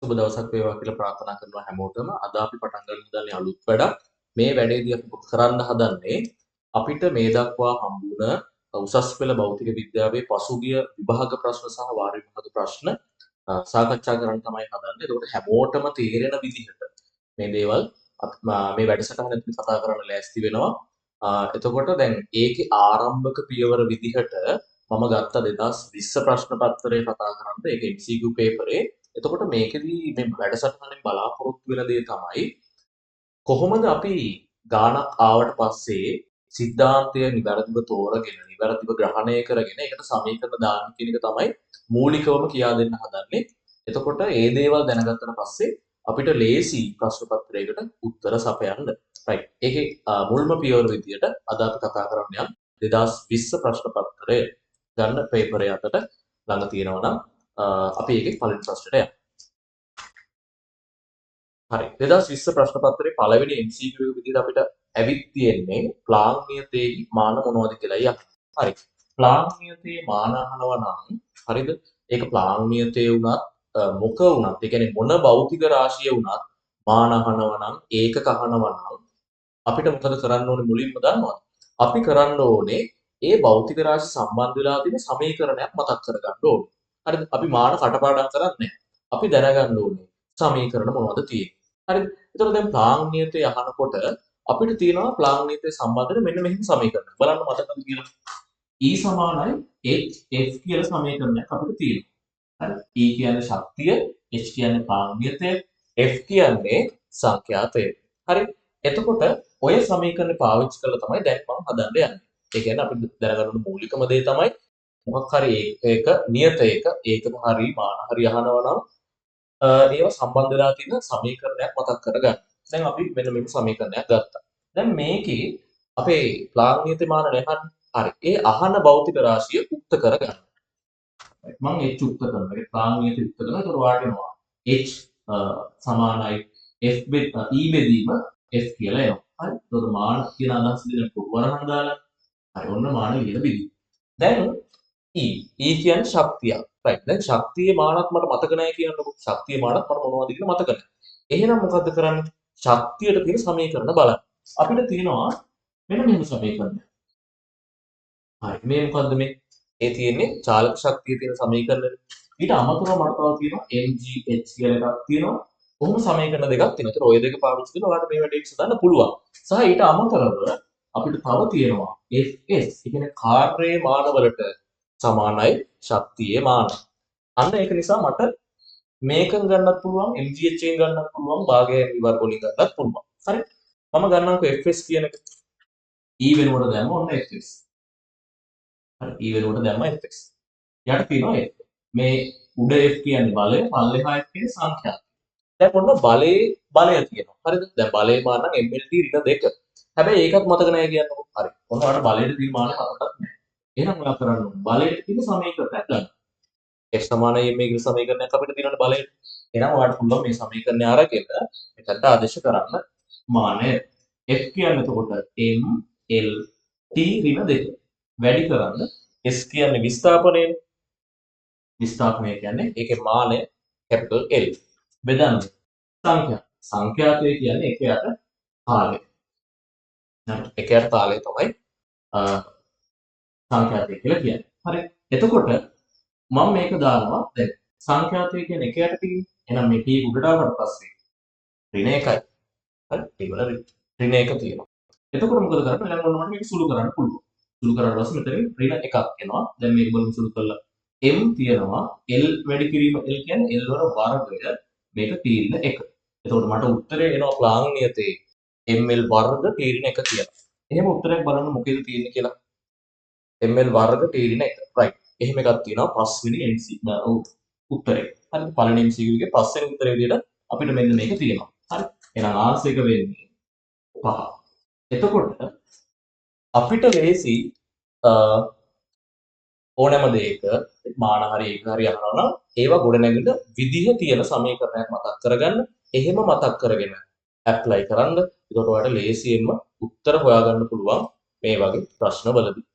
සුබ දවසක් වේවා කියලා ප්‍රාර්ථනා කරනවා හැමෝටම. අද අපි පටන් ගන්න හදන්නේ අලුත් වැඩක්. මේ වැඩේදී අපි කරන්න හදන්නේ අපිට මේ දක්වා හම්බුන උසස් පෙළ භෞතික විද්‍යාවේ පසුගිය විභාග ප්‍රශ්න සහ වාර විභාග ප්‍රශ්න සාකච්ඡා කරන්න තමයි හදන්නේ. ඒකට හැමෝටම තේරෙන විදිහට මේ දේවල් මේ වැඩසටහන අපි කතා කරන්න ලෑස්ති වෙනවා. එතකොට දැන් ඒකේ ආරම්භක පියවර විදිහට මම ගත්ත 2020 ප්‍රශ්න පත්‍රය කතා කරන්න. ඒක MCQ පේපරේ. එතකොට මේකෙදී මේ වැඩසටහනෙන් බලාපොරොත්තු වෙන දේ තමයි කොහොමද අපි ගානක් ආවට පස්සේ සිද්ධාන්තය නිවැරදිව තෝරගෙන නිවැරදිව ග්‍රහණය කරගෙන ඒකට සමීකරණ දාන්න කියන එක තමයි මූලිකවම කියා දෙන්න හදන්නේ. එතකොට මේ දේවල් දැනගත්තට පස්සේ අපිට ලේසි ප්‍රශ්න පත්‍රයකට උත්තර සපයන්න. right. ඒකේ මුල්ම පියවර විදියට අද අපි කතා කරන්න යන 2020 ප්‍රශ්න පත්‍රය ගන්න පේපරය අතට ළඟ තියෙනවා නම් අපි ඒකේ පළවෙනි ප්‍රශ්නයට යමු. හරි. 2020 ප්‍රශ්න පත්‍රයේ පළවෙනි MCQ එක විදිහට අපිට ඇවිත් තියෙන්නේ ප්ලාන්ක් නියතයේ මාන මොනවද කියලායි අහන්නේ. හරි. ප්ලාන්ක් නියතයේ මාන අහනවා නම් හරිද? ඒක ප්ලාන්ක් නියතයේ වුණත් මොක වුණත් ඒ කියන්නේ මොන භෞතික රාශිය වුණත් මාන අහනවා නම් ඒකක අහනවා නම් අපිට මොකද කරන්න ඕනේ මුලින්ම දන්නවද? අපි කරන්න ඕනේ ඒ භෞතික රාශි සම්බන්ධ වෙලා තියෙන සමීකරණයක් මතක් කරගන්න ඕනේ. හරිද? අපි මාන කටපාඩම් කරන්නේ නැහැ. අපි දැනගන්න ඕනේ සමීකරණ මොනවද තියෙන්නේ. හරිද? ඒතකොට දැන් ප්ලාන්ක් නියතය අහනකොට අපිට තියෙනවා ප්ලාන්ක් නියතය සම්බන්ධව මෙන්න මෙහෙම සමීකරණ. බලන්න මතකද කියලා. E සමානයි F කියලා සමීකරණයක් අපිට තියෙනවා. හරි? E කියන්නේ ශක්තිය, H කියන්නේ ප්ලාන්ක් නියතය, F කියන්නේ සංඛ්‍යාතය. හරි? එතකොට ඔය සමීකරණ පාවිච්චි කරලා තමයි දැන් මම හදන්න යන්නේ. ඒ කියන්නේ අපි දැනගන්න ඕන මූලිකම දේ තමයි මොකක් හරි ඒක නියතයක ඒකම හරි මාන හරි අහනවා නම් ඒවා සම්බන්ධ වෙලා තියෙන සමීකරණයක් මතක් කරගන්න. දැන් අපි මෙන්න මේ සමීකරණයක් ගත්තා. දැන් මේකේ අපේ ප්ලාන්ක් නියත මාන නැහන් හරි. ඒ අහන භෞතික රාශිය උක්ත කරගන්න. මම H උක්ත කරනවා. ඒ ප්ලාන්ක් නියත උක්ත කරනවා. ඒතර වාට එනවා H සමානයි F E බෙදීම F කියලා එනවා. හරි. ඒතර මාන කියන අදහස දෙන පුරවරහන් දාලා හරි ඔන්න මාන ලියලා බෙදී. දැන් E කියන්නේ ශක්තිය. right. දැන් ශක්තියේ මානත් මට මතක නැහැ කියන්නකො. ශක්තියේ මානත් මට මොනවද කියලා මතක නැහැ. එහෙනම් මොකද්ද කරන්නේ? ශක්තියට තියෙන සමීකරණ බලන්න. අපිට තියෙනවා මෙන්න මෙහෙම සමීකරණයක්. හරි. මේ මොකද්ද මේ? ඒ තියෙන්නේ චාලක ශක්තිය තියෙන සමීකරණය. ඊට අමතරව මට තව තියෙනවා mgh කියලා එකක් තියෙනවා. කොහොම සමීකරණ දෙකක් තියෙනවා. ඒතර ඔය දෙක පාවිච්චි කරලා ඔයාලට මේ වැඩේ විසඳන්න පුළුවන්. සහ ඊට අමතරව අපිට තව තියෙනවා fs. ඒ කියන්නේ කාර්යයේ මානවලට සමානයි ශක්තියේ මාන. අන්න ඒක නිසා මට මේකෙන් ගන්නත් පුළුවන් mgh එකෙන් ගන්නත් පුළුවන් භාගයේ විවර වලින් ගන්නත් පුළුවන්. හරි. මම ගන්නම්කෝ fs කියන එක. e වෙනුවට දැම්ම ඔන්න fs. හරි. e වෙනුවට දැම්ම fs. යට තියෙනවා f. මේ උඩ f කියන්නේ බලය, පල්ලෙහා f කියන්නේ සංඛ්‍යාත. දැන් ඔන්න බලය තියෙනවා. හරිද? දැන් බලයේ මාන නම් mlt ඍණ 2. හැබැයි ඒකත් මතක නැහැ කියන්නකො. හරි. ඔන්න ඔයාලට බලයට තියෙන මානෙ මතකත් නැහැ. එහෙනම් ඔයා කරන්න ඕනේ බලයට තියෙන සමීකරණයක් ගන්න. F සමානයි m කියලා සමීකරණයක් අපිට තියෙනවනේ බලයට. එහෙනම් ඔයාලට පුළුවන් මේ සමීකරණය අරගෙන එතනට ආදේශ කරන්න මානය F කියන්නේ එතකොට m l t ඍණ 2. වැඩි කරන්න S කියන්නේ විස්ථාපනය. විස්ථාපනය කියන්නේ ඒකේ මානය කැපිටල් L. බෙදන්න සංඛ්‍යාතය කියන්නේ එක යට තාලය. එක යට තාලය තමයි සංඛ්‍යාතය කියලා කියන්නේ. හරි. එතකොට මම මේක දානවා දැන් සංඛ්‍යාතය කියන්නේ එක යට තියෙන්නේ. එහෙනම් මේ t උඩට ආවට පස්සේ ඍණ 1යි. හරි. t වල ඍණ 1 තියෙනවා. එතකොට මොකද කරන්නේ? ඊළඟ ඔන්න මට මේක සුළු කරන්න පුළුවන්. සුළු කරාට පස්සේ මෙතන ඍණ 1ක් එනවා. දැන් මේක බලමු සුළු කරලා m තියෙනවා l වැඩි කිරීම l කියන්නේ l වල වර්ගය මේක t ඍණ 1. එතකොට මට උත්තරේ එනවා ප්ලාන්ක් නියතේ ml වර්ග t ඍණ 1 කියලා. එහෙම උත්තරයක් බලන්න මොකේද තියෙන්නේ කියලා. ml වර්ග t ඍණ 1. right. එහෙම එකක් තියෙනවා පස්වෙනි උත්තරේ. හරිද? පළවෙනි MCQ එකේ පස්වෙනි උත්තරේ විදිහට අපිට මෙන්න මේක තියෙනවා. හරි. එහෙනම් ආන්සර් එක වෙන්නේ 5. එතකොට අපිට ලේසි ඕනෑම දෙයක මාන හරි ඒක හරි අහනවා නම් ඒවා ගොඩනැගෙන විදිහ තියෙන සමීකරණයක් මතක් කරගන්න. එහෙම මතක් කරගෙන ඇප්ලයි කරන්න. එතකොට ඔයාලට ලේසියෙන්ම උත්තර හොයාගන්න පුළුවන් මේ වගේ ප්‍රශ්නවලදී.